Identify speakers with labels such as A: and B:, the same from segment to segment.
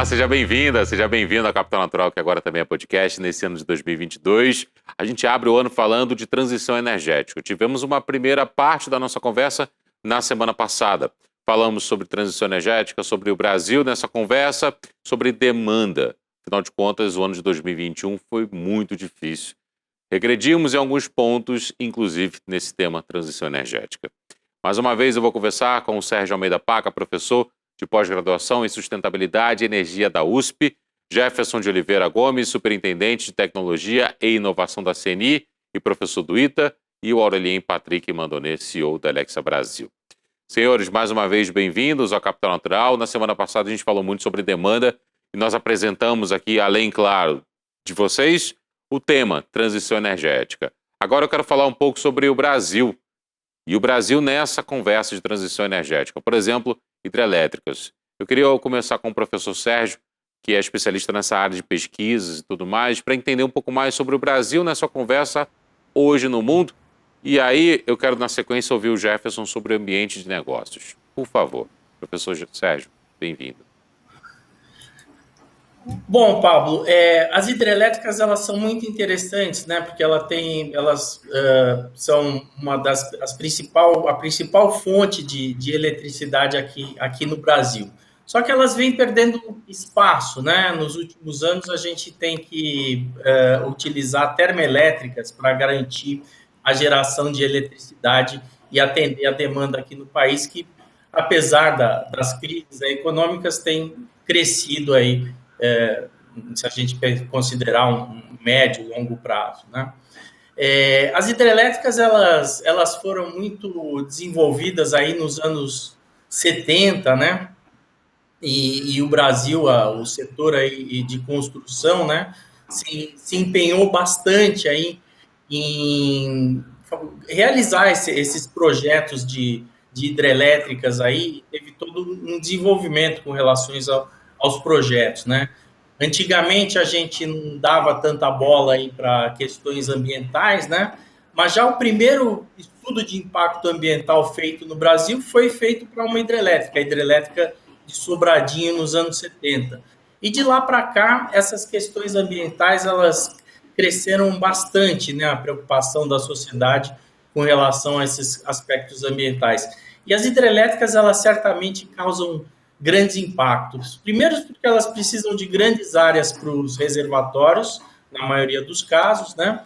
A: seja bem-vinda, seja bem-vindo ao Capital Natural, que agora também é podcast, nesse ano de 2022. A gente abre o ano falando de transição energética. Tivemos uma primeira parte da nossa conversa na semana passada. Falamos sobre transição energética, sobre o Brasil nessa conversa, sobre demanda. Afinal de contas, o ano de 2021 foi muito difícil. Regredimos em alguns pontos, inclusive nesse tema transição energética. Mais uma vez eu vou conversar com o Sérgio Almeida Paca, professor de pós-graduação em sustentabilidade e energia da USP, Jefferson de Oliveira Gomes, superintendente de tecnologia e inovação da CNI e professor do ITA, e o Aurelien Patrick Mandonnet, CEO da Alexa Brasil. Senhores, mais uma vez bem-vindos ao Capital Natural. Na semana passada a gente falou muito sobre demanda e nós apresentamos aqui, além, claro, de vocês, o tema transição energética. Agora eu quero falar um pouco sobre o Brasil. E o Brasil nessa conversa de transição energética. Por exemplo, hidrelétricas. Eu queria começar com o professor Sérgio, que é especialista nessa área de pesquisas e tudo mais, para entender um pouco mais sobre o Brasil nessa conversa hoje no mundo. E aí eu quero, na sequência, ouvir o Jefferson sobre o ambiente de negócios. Por favor, professor Sérgio, bem-vindo.
B: Bom, Pablo, as hidrelétricas elas são muito interessantes, né? Porque elas são a principal fonte de eletricidade aqui no Brasil. Só que elas vêm perdendo espaço, né? Nos últimos anos a gente tem que utilizar termoelétricas para garantir a geração de eletricidade e atender a demanda aqui no país, que apesar das crises econômicas tem crescido aí. Se a gente considerar um médio e longo prazo, né? As hidrelétricas elas foram muito desenvolvidas aí nos anos 70, né? E o Brasil, o setor aí de construção, né, se empenhou bastante aí em realizar esses projetos de hidrelétricas aí, teve todo um desenvolvimento com relação aos projetos, né? Antigamente a gente não dava tanta bola aí para questões ambientais, né? Mas já o primeiro estudo de impacto ambiental feito no Brasil foi feito para uma hidrelétrica, a hidrelétrica de Sobradinho nos anos 70. E de lá para cá, essas questões ambientais elas cresceram bastante, né? A preocupação da sociedade com relação a esses aspectos ambientais. E as hidrelétricas elas certamente causam grandes impactos. Primeiro, porque elas precisam de grandes áreas para os reservatórios, na maioria dos casos, né?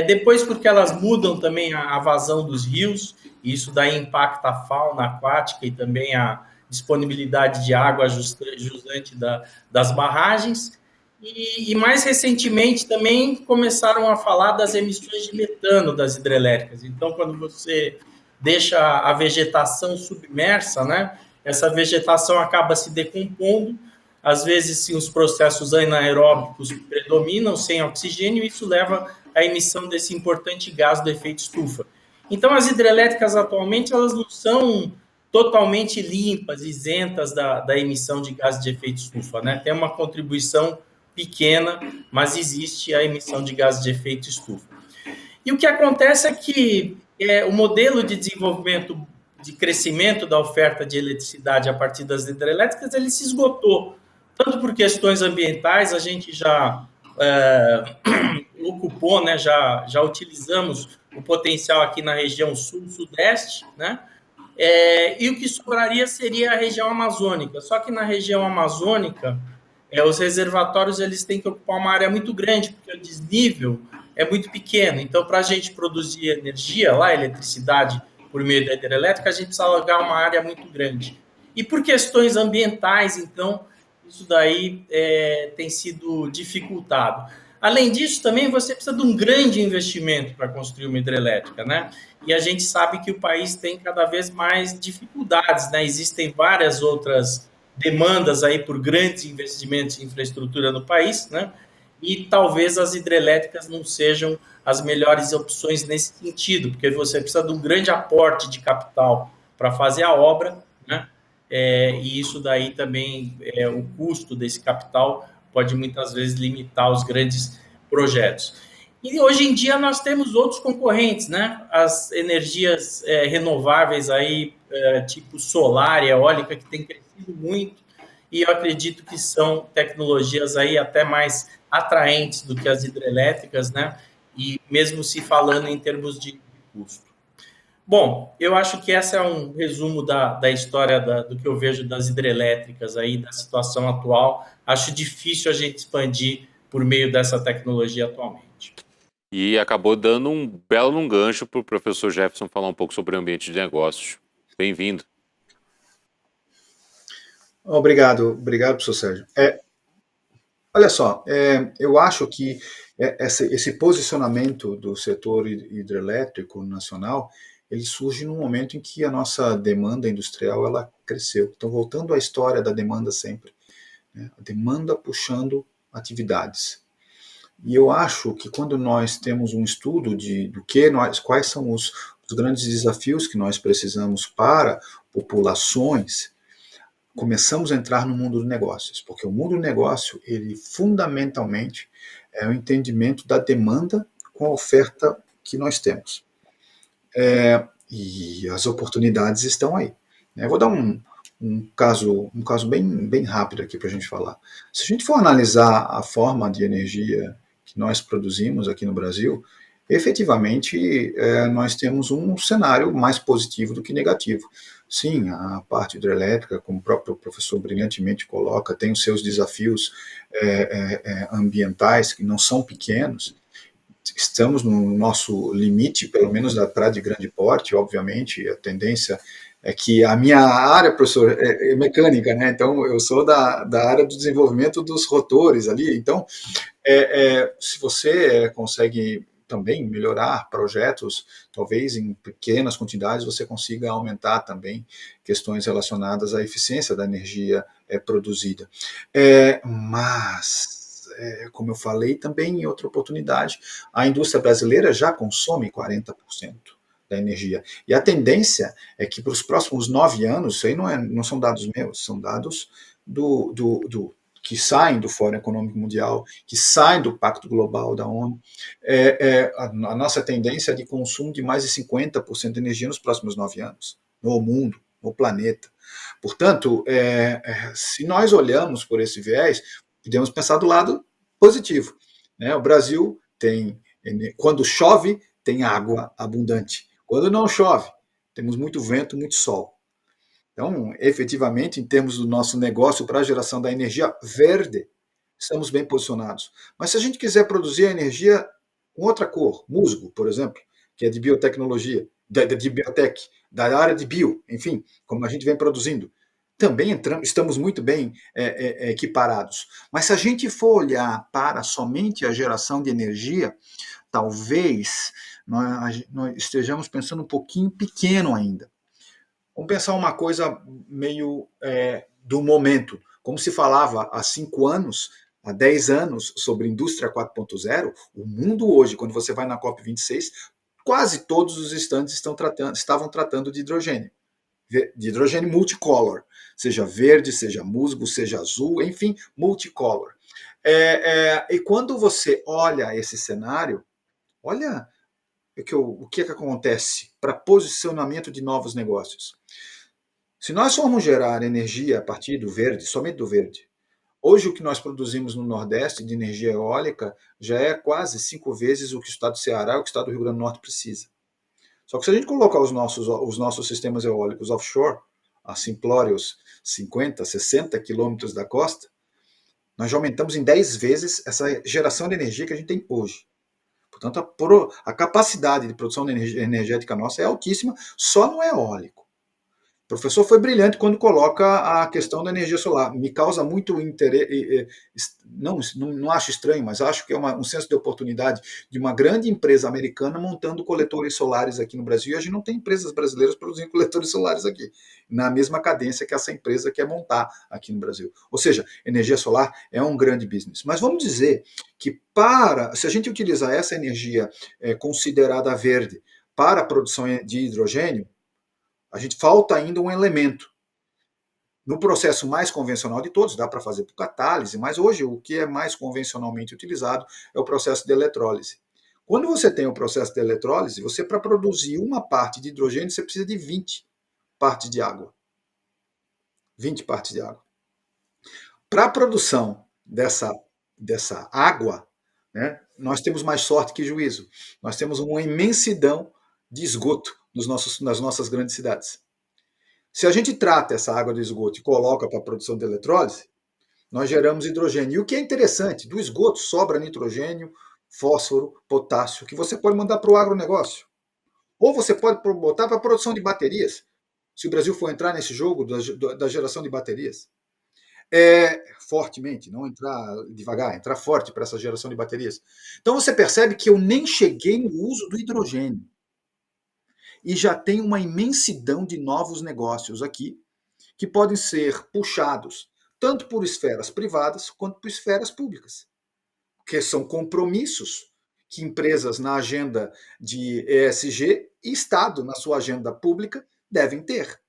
B: Depois, porque elas mudam também a vazão dos rios, e isso daí impacta a fauna aquática e também a disponibilidade de água jusante das barragens. E mais recentemente também começaram a falar das emissões de metano das hidrelétricas. Então, quando você deixa a vegetação submersa, né? Essa vegetação acaba se decompondo, às vezes sim, os processos anaeróbicos predominam sem oxigênio, e isso leva à emissão desse importante gás do efeito estufa. Então, as hidrelétricas atualmente elas não são totalmente limpas, isentas da emissão de gás de efeito estufa, né? Tem uma contribuição pequena, mas existe a emissão de gás de efeito estufa. E o que acontece é que o modelo de desenvolvimento, de crescimento da oferta de eletricidade a partir das hidrelétricas, ele se esgotou. Tanto por questões ambientais, a gente já ocupou, né, já utilizamos o potencial aqui na região sul-sudeste, né? E o que sobraria seria a região amazônica. Só que na região amazônica, os reservatórios eles têm que ocupar uma área muito grande, porque o desnível é muito pequeno. Então, para a gente produzir energia lá, eletricidade, por meio da hidrelétrica, a gente precisa alugar uma área muito grande. E por questões ambientais, então, isso daí tem sido dificultado. Além disso, também você precisa de um grande investimento para construir uma hidrelétrica, né? E a gente sabe que o país tem cada vez mais dificuldades, né? Existem várias outras demandas aí por grandes investimentos em infraestrutura no país, né? E talvez as hidrelétricas não sejam as melhores opções nesse sentido, porque você precisa de um grande aporte de capital para fazer a obra, né? E isso daí também, o custo desse capital pode muitas vezes limitar os grandes projetos. E hoje em dia nós temos outros concorrentes, né? As energias renováveis aí, tipo solar e eólica, que tem crescido muito, e eu acredito que são tecnologias aí até mais atraentes do que as hidrelétricas, né? E mesmo se falando em termos de custo. Bom, eu acho que esse é um resumo da história do que eu vejo das hidrelétricas aí, da situação atual. Acho difícil a gente expandir por meio dessa tecnologia atualmente.
A: E acabou dando um belo gancho para o professor Jefferson falar um pouco sobre o ambiente de negócios. Bem-vindo.
C: Obrigado, professor Sérgio. Olha só, eu acho que esse posicionamento do setor hidrelétrico nacional, ele surge num momento em que a nossa demanda industrial ela cresceu. Então, voltando à história da demanda sempre, né? A demanda puxando atividades. E eu acho que quando nós temos um estudo quais são os grandes desafios que nós precisamos para populações, começamos a entrar no mundo dos negócios, porque o mundo do negócio, ele fundamentalmente é o entendimento da demanda com a oferta que nós temos. E as oportunidades estão aí. Eu vou dar um caso bem rápido aqui para a gente falar. Se a gente for analisar a forma de energia que nós produzimos aqui no Brasil, efetivamente nós temos um cenário mais positivo do que negativo. Sim, a parte hidrelétrica, como o próprio professor brilhantemente coloca, tem os seus desafios ambientais que não são pequenos. Estamos no nosso limite, pelo menos da praia de grande porte, obviamente, a tendência é que a minha área, professor, é mecânica, né? Então eu sou da área do desenvolvimento dos rotores ali. Então, se você consegue também melhorar projetos, talvez em pequenas quantidades você consiga aumentar também questões relacionadas à eficiência da energia produzida. Mas, como eu falei também em outra oportunidade, a indústria brasileira já consome 40% da energia. E a tendência é que para os próximos 9 anos, isso aí não são dados meus, são dados que saem do Fórum Econômico Mundial, que saem do Pacto Global da ONU, a nossa tendência é de consumo de mais de 50% de energia nos próximos 9 anos, no mundo, no planeta. Portanto, se nós olhamos por esse viés, podemos pensar do lado positivo. Né? O Brasil tem, quando chove, tem água abundante. Quando não chove, temos muito vento, muito sol. Então, efetivamente, em termos do nosso negócio para a geração da energia verde, estamos bem posicionados. Mas se a gente quiser produzir a energia com outra cor, musgo, por exemplo, que é de biotecnologia, de biotech, da área de bio, enfim, como a gente vem produzindo, também estamos muito bem equiparados. Mas se a gente for olhar para somente a geração de energia, talvez nós estejamos pensando um pouquinho pequeno ainda. Vamos pensar uma coisa meio do momento. Como se falava há 5 anos, há 10 anos, sobre indústria 4.0, o mundo hoje, quando você vai na COP26, quase todos os estandes estavam tratando de hidrogênio multicolor, seja verde, seja musgo, seja azul, enfim, multicolor. E quando você olha esse cenário, olha o que acontece para posicionamento de novos negócios. Se nós formos gerar energia a partir do verde, somente do verde, hoje o que nós produzimos no Nordeste de energia eólica já é quase 5 vezes o que o estado do Ceará e o que o estado do Rio Grande do Norte precisa. Só que se a gente colocar os nossos sistemas eólicos offshore, a simplórios 50, 60 quilômetros da costa, nós já aumentamos em 10 vezes essa geração de energia que a gente tem hoje. Portanto, a capacidade de produção de energia energética nossa é altíssima, só no eólico. O professor foi brilhante quando coloca a questão da energia solar. Me causa muito interesse, não acho estranho, mas acho que é um senso de oportunidade de uma grande empresa americana montando coletores solares aqui no Brasil, e a gente não tem empresas brasileiras produzindo coletores solares aqui, na mesma cadência que essa empresa quer montar aqui no Brasil. Ou seja, energia solar é um grande business. Mas vamos dizer que se a gente utilizar essa energia considerada verde para a produção de hidrogênio, a gente falta ainda um elemento. No processo mais convencional de todos, dá para fazer por catálise, mas hoje o que é mais convencionalmente utilizado é o processo de eletrólise. Quando você tem o processo de eletrólise, você, para produzir uma parte de hidrogênio, você precisa de 20 partes de água. 20 partes de água. Para a produção dessa água, né, nós temos mais sorte que juízo. Nós temos uma imensidão de esgoto nas nossas grandes cidades. Se a gente trata essa água do esgoto e coloca para a produção de eletrólise, nós geramos hidrogênio. E o que é interessante, do esgoto sobra nitrogênio, fósforo, potássio, que você pode mandar para o agronegócio. Ou você pode botar para a produção de baterias, se o Brasil for entrar nesse jogo da geração de baterias. Fortemente, não entrar devagar, entrar forte para essa geração de baterias. Então você percebe que eu nem cheguei no uso do hidrogênio. E já tem uma imensidão de novos negócios aqui que podem ser puxados tanto por esferas privadas quanto por esferas públicas, que são compromissos que empresas na agenda de ESG e Estado na sua agenda pública devem ter.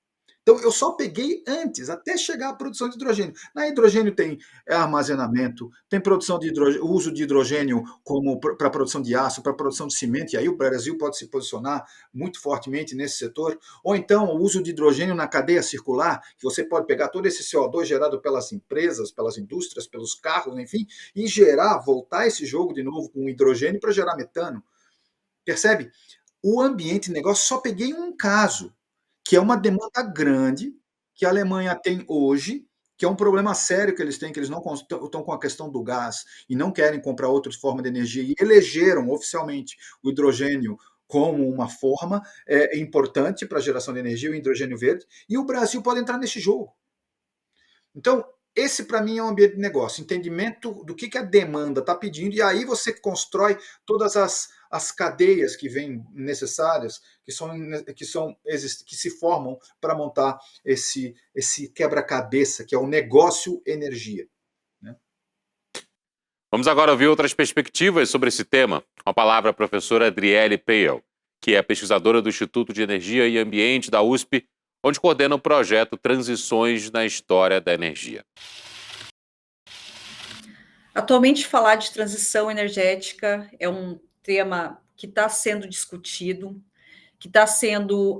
C: Então, eu só peguei antes, até chegar à produção de hidrogênio. Na hidrogênio tem armazenamento, tem produção de uso de hidrogênio como para a produção de aço, para a produção de cimento, e aí o Brasil pode se posicionar muito fortemente nesse setor. Ou então o uso de hidrogênio na cadeia circular, que você pode pegar todo esse CO2 gerado pelas empresas, pelas indústrias, pelos carros, enfim, e voltar esse jogo de novo com hidrogênio para gerar metano. Percebe? O ambiente negócio, só peguei um caso, que é uma demanda grande que a Alemanha tem hoje, que é um problema sério que eles têm, que eles não estão com a questão do gás e não querem comprar outras formas de energia, e elegeram oficialmente o hidrogênio como uma forma importante para a geração de energia, o hidrogênio verde, e o Brasil pode entrar nesse jogo. Então, esse para mim é um ambiente de negócio, entendimento do que a demanda está pedindo, e aí você constrói todas as cadeias que vêm necessárias, que se formam para montar esse quebra-cabeça, que é o negócio energia. Né?
A: Vamos agora ouvir outras perspectivas sobre esse tema. Com a palavra a professora Adriele Peyel, que é pesquisadora do Instituto de Energia e Ambiente da USP, onde coordena o projeto Transições na História da Energia.
D: Atualmente, falar de transição energética é um tema que está sendo discutido, que está sendo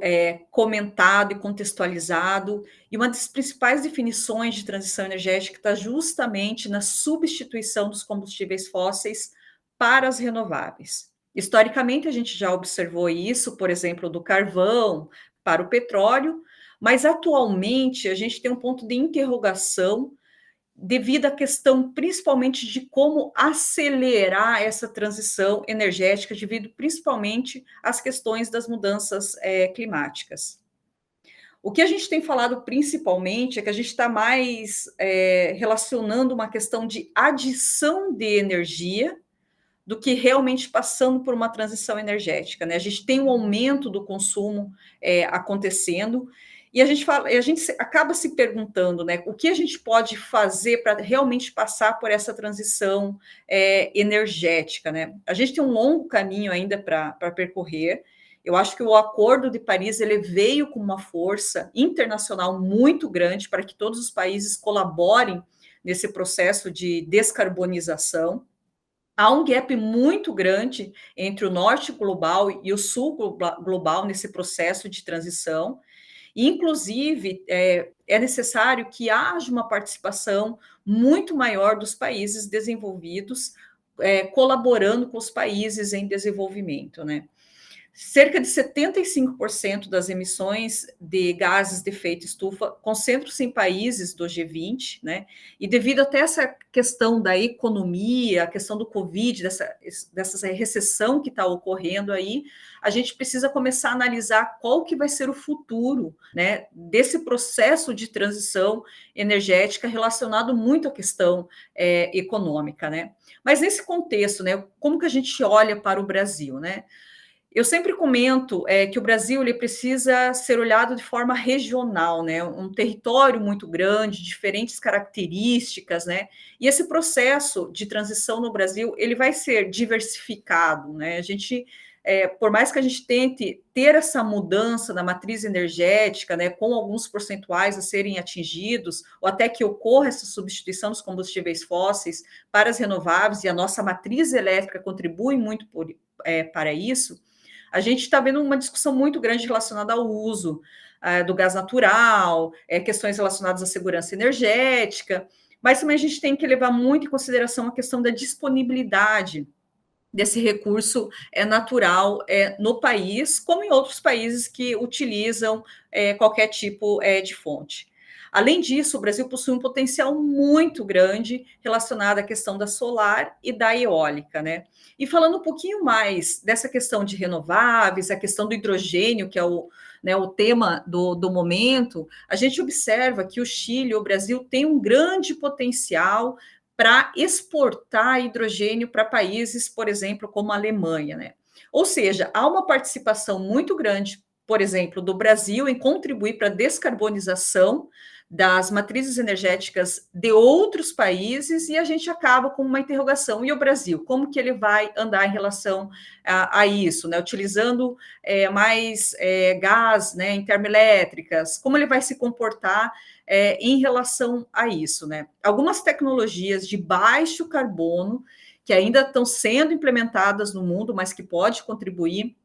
D: comentado e contextualizado, e uma das principais definições de transição energética está justamente na substituição dos combustíveis fósseis para as renováveis. Historicamente, a gente já observou isso, por exemplo, do carvão para o petróleo, mas atualmente a gente tem um ponto de interrogação devido à questão principalmente de como acelerar essa transição energética, devido principalmente às questões das mudanças climáticas. O que a gente tem falado principalmente é que a gente está mais relacionando uma questão de adição de energia do que realmente passando por uma transição energética, né? A gente tem um aumento do consumo acontecendo, e a gente acaba se perguntando, né, o que a gente pode fazer para realmente passar por essa transição energética, né? A gente tem um longo caminho ainda para percorrer. Eu acho que o Acordo de Paris ele veio com uma força internacional muito grande para que todos os países colaborem nesse processo de descarbonização. Há um gap muito grande entre o norte global e o sul global nesse processo de transição. E, inclusive, é necessário que haja uma participação muito maior dos países desenvolvidos, colaborando com os países em desenvolvimento, né? Cerca de 75% das emissões de gases de efeito estufa concentram-se em países do G20, né? E devido até essa questão da economia, a questão do Covid, dessa recessão que está ocorrendo aí, a gente precisa começar a analisar qual que vai ser o futuro, né, desse processo de transição energética relacionado muito à questão econômica, né? Mas nesse contexto, né, como que a gente olha para o Brasil, né? Eu sempre comento que o Brasil ele precisa ser olhado de forma regional, né? Um território muito grande, diferentes características, né? E esse processo de transição no Brasil ele vai ser diversificado, né? A gente, por mais que a gente tente ter essa mudança na matriz energética, né, com alguns percentuais a serem atingidos, ou até que ocorra essa substituição dos combustíveis fósseis para as renováveis, e a nossa matriz elétrica contribui muito para isso. A gente está vendo uma discussão muito grande relacionada ao uso do gás natural, questões relacionadas à segurança energética, mas também a gente tem que levar muito em consideração a questão da disponibilidade desse recurso natural no país, como em outros países que utilizam qualquer tipo de fonte. Além disso, o Brasil possui um potencial muito grande relacionado à questão da solar e da eólica, né? E falando um pouquinho mais dessa questão de renováveis, a questão do hidrogênio, que é o tema do momento, a gente observa que o Chile, o Brasil, tem um grande potencial para exportar hidrogênio para países, por exemplo, como a Alemanha, né? Ou seja, há uma participação muito grande, por exemplo, do Brasil em contribuir para a descarbonização das matrizes energéticas de outros países, e a gente acaba com uma interrogação: e o Brasil? Como que ele vai andar em relação a isso, né? Utilizando mais gás, né, em termoelétricas, como ele vai se comportar em relação a isso, né? Algumas tecnologias de baixo carbono que ainda estão sendo implementadas no mundo, mas que pode contribuir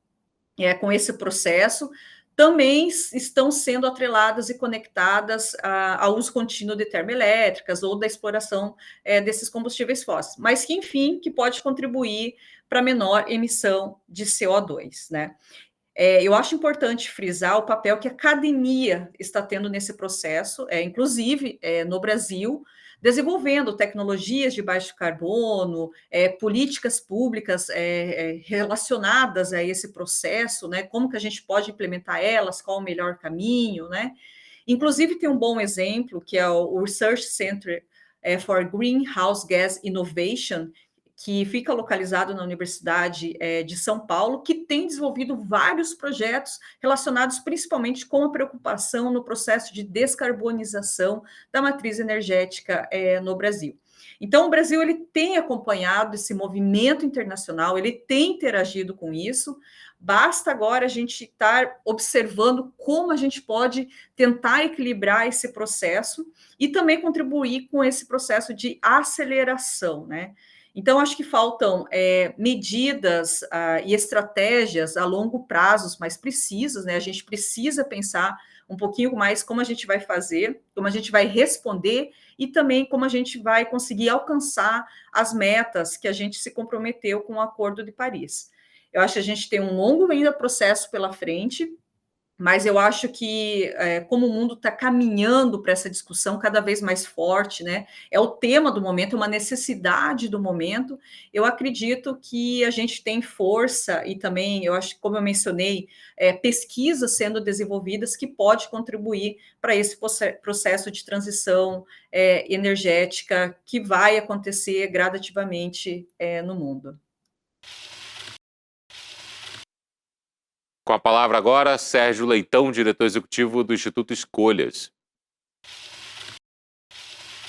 D: com esse processo, também estão sendo atreladas e conectadas ao uso contínuo de termoelétricas ou da exploração desses combustíveis fósseis, mas que, enfim, que pode contribuir para menor emissão de CO2, né? Eu acho importante frisar o papel que a academia está tendo nesse processo, inclusive no Brasil, desenvolvendo tecnologias de baixo carbono, políticas públicas relacionadas a esse processo, né? Como que a gente pode implementar elas, qual o melhor caminho, né? Inclusive, tem um bom exemplo, que é o Research Center for Greenhouse Gas Innovation, que fica localizado na Universidade de São Paulo, que tem desenvolvido vários projetos relacionados principalmente com a preocupação no processo de descarbonização da matriz energética no Brasil. Então, o Brasil ele tem acompanhado esse movimento internacional, ele tem interagido com isso. Basta agora a gente estar observando como a gente pode tentar equilibrar esse processo e também contribuir com esse processo de aceleração, né? Então, acho que faltam medidas e estratégias a longo prazo mais precisas, né? A gente precisa pensar um pouquinho mais como a gente vai fazer, como a gente vai responder e também como a gente vai conseguir alcançar as metas que a gente se comprometeu com o Acordo de Paris. Eu acho que a gente tem um longo ainda processo pela frente, mas eu acho que, como o mundo está caminhando para essa discussão cada vez mais forte, né? É o tema do momento, é uma necessidade do momento. Eu acredito que a gente tem força e também, eu acho, como eu mencionei, pesquisas sendo desenvolvidas que pode contribuir para esse processo de transição energética que vai acontecer gradativamente no mundo.
A: Com a palavra agora, Sérgio Leitão, diretor executivo do Instituto Escolhas.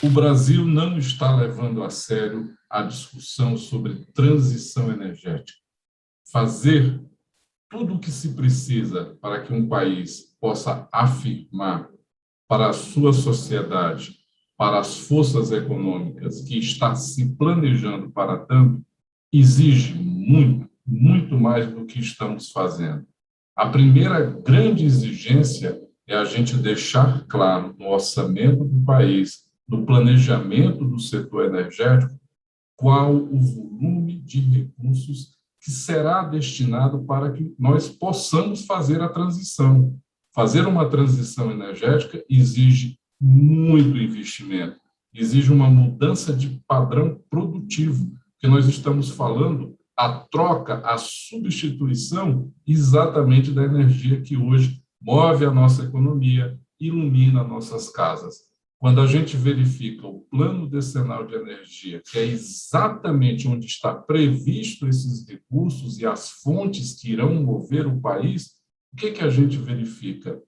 E: O Brasil não está levando a sério a discussão sobre transição energética. Fazer tudo o que se precisa para que um país possa afirmar para a sua sociedade, para as forças econômicas que está se planejando para tanto, exige muito, muito mais do que estamos fazendo. A primeira grande exigência é a gente deixar claro no orçamento do país, no planejamento do setor energético, qual o volume de recursos que será destinado para que nós possamos fazer a transição. Fazer uma transição energética exige muito investimento, exige uma mudança de padrão produtivo, porque nós estamos falando a troca, a substituição exatamente da energia que hoje move a nossa economia, ilumina nossas casas. Quando a gente verifica o plano decenal de energia, que é exatamente onde está previsto esses recursos e as fontes que irão mover o país, o que a gente verifica?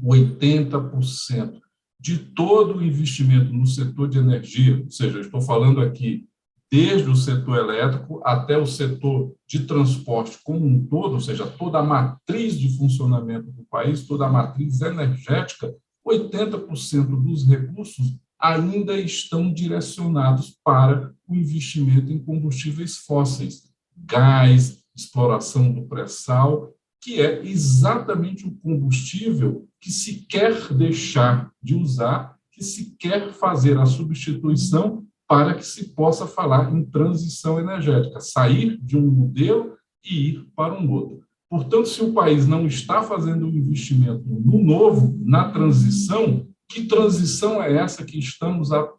E: 80% de todo o investimento no setor de energia, ou seja, eu estou falando aqui desde o setor elétrico até o setor de transporte como um todo, ou seja, toda a matriz de funcionamento do país, toda a matriz energética, 80% dos recursos ainda estão direcionados para o investimento em combustíveis fósseis, gás, exploração do pré-sal, que é exatamente o combustível que se quer deixar de usar, que que se quer fazer a substituição para que se possa falar em transição energética, sair de um modelo e ir para um outro. Portanto, se o país não está fazendo um investimento no novo, na transição, que transição é essa que estamos a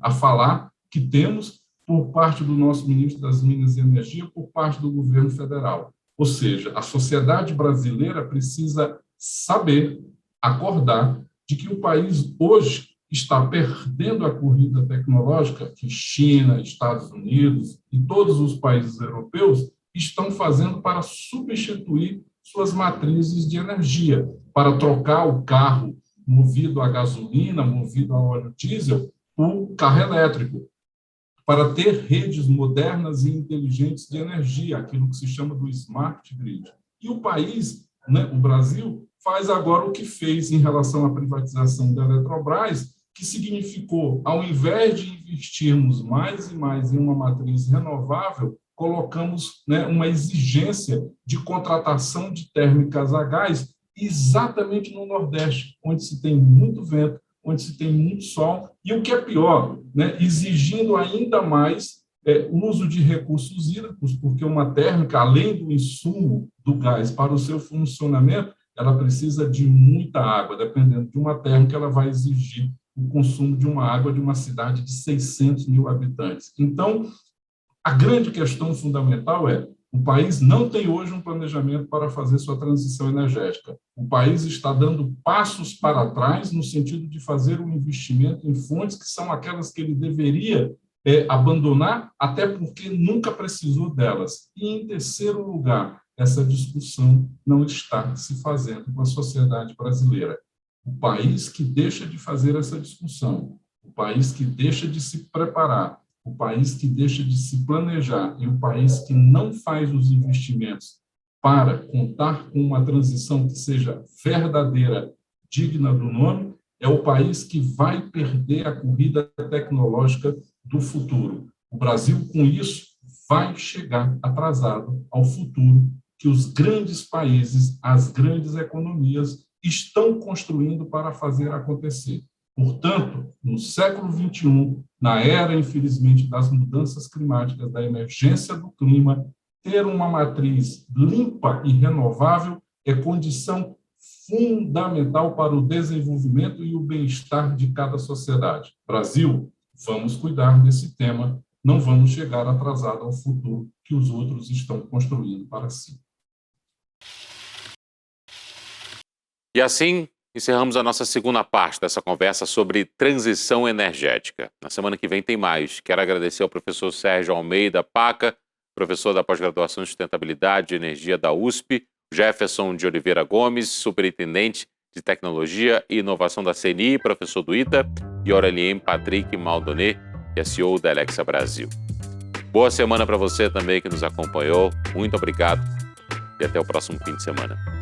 E: falar, que temos por parte do nosso ministro das Minas e Energia, por parte do governo federal? Ou seja, a sociedade brasileira precisa saber, acordar, de que o país hoje está perdendo a corrida tecnológica que China, Estados Unidos e todos os países europeus estão fazendo para substituir suas matrizes de energia, para trocar o carro movido a gasolina, movido a óleo diesel, por carro elétrico, para ter redes modernas e inteligentes de energia, aquilo que se chama do smart grid. E o país, o Brasil, faz agora o que fez em relação à privatização da Eletrobras, que significou, ao invés de investirmos mais e mais em uma matriz renovável, colocamos uma exigência de contratação de térmicas a gás exatamente no Nordeste, onde se tem muito vento, onde se tem muito sol, e o que é pior, exigindo ainda mais o uso de recursos hídricos, porque uma térmica, além do insumo do gás para o seu funcionamento, ela precisa de muita água. Dependendo de uma térmica, ela vai exigir o consumo de uma água de uma cidade de 600 mil habitantes. Então, a grande questão fundamental é: o país não tem hoje um planejamento para fazer sua transição energética. O país está dando passos para trás no sentido de fazer um investimento em fontes que são aquelas que ele deveria abandonar, até porque nunca precisou delas. E, em terceiro lugar, essa discussão não está se fazendo com a sociedade brasileira. O país que deixa de fazer essa discussão, o país que deixa de se preparar, o país que deixa de se planejar e o país que não faz os investimentos para contar com uma transição que seja verdadeira, digna do nome, é o país que vai perder a corrida tecnológica do futuro. O Brasil, com isso, vai chegar atrasado ao futuro que os grandes países, as grandes economias estão construindo para fazer acontecer. Portanto, no século XXI, na era, infelizmente, das mudanças climáticas, da emergência do clima, ter uma matriz limpa e renovável é condição fundamental para o desenvolvimento e o bem-estar de cada sociedade. Brasil, vamos cuidar desse tema, não vamos chegar atrasado ao futuro que os outros estão construindo para si.
A: E assim, encerramos a nossa segunda parte dessa conversa sobre transição energética. Na semana que vem tem mais. Quero agradecer ao professor Sérgio Almeida Paca, professor da pós-graduação em Sustentabilidade e Energia da USP, Jefferson de Oliveira Gomes, superintendente de Tecnologia e Inovação da CNI, professor do ITA, e Aurelien Patrick Maldonet, que é CEO da Alexa Brasil. Boa semana para você também que nos acompanhou. Muito obrigado e até o próximo fim de semana.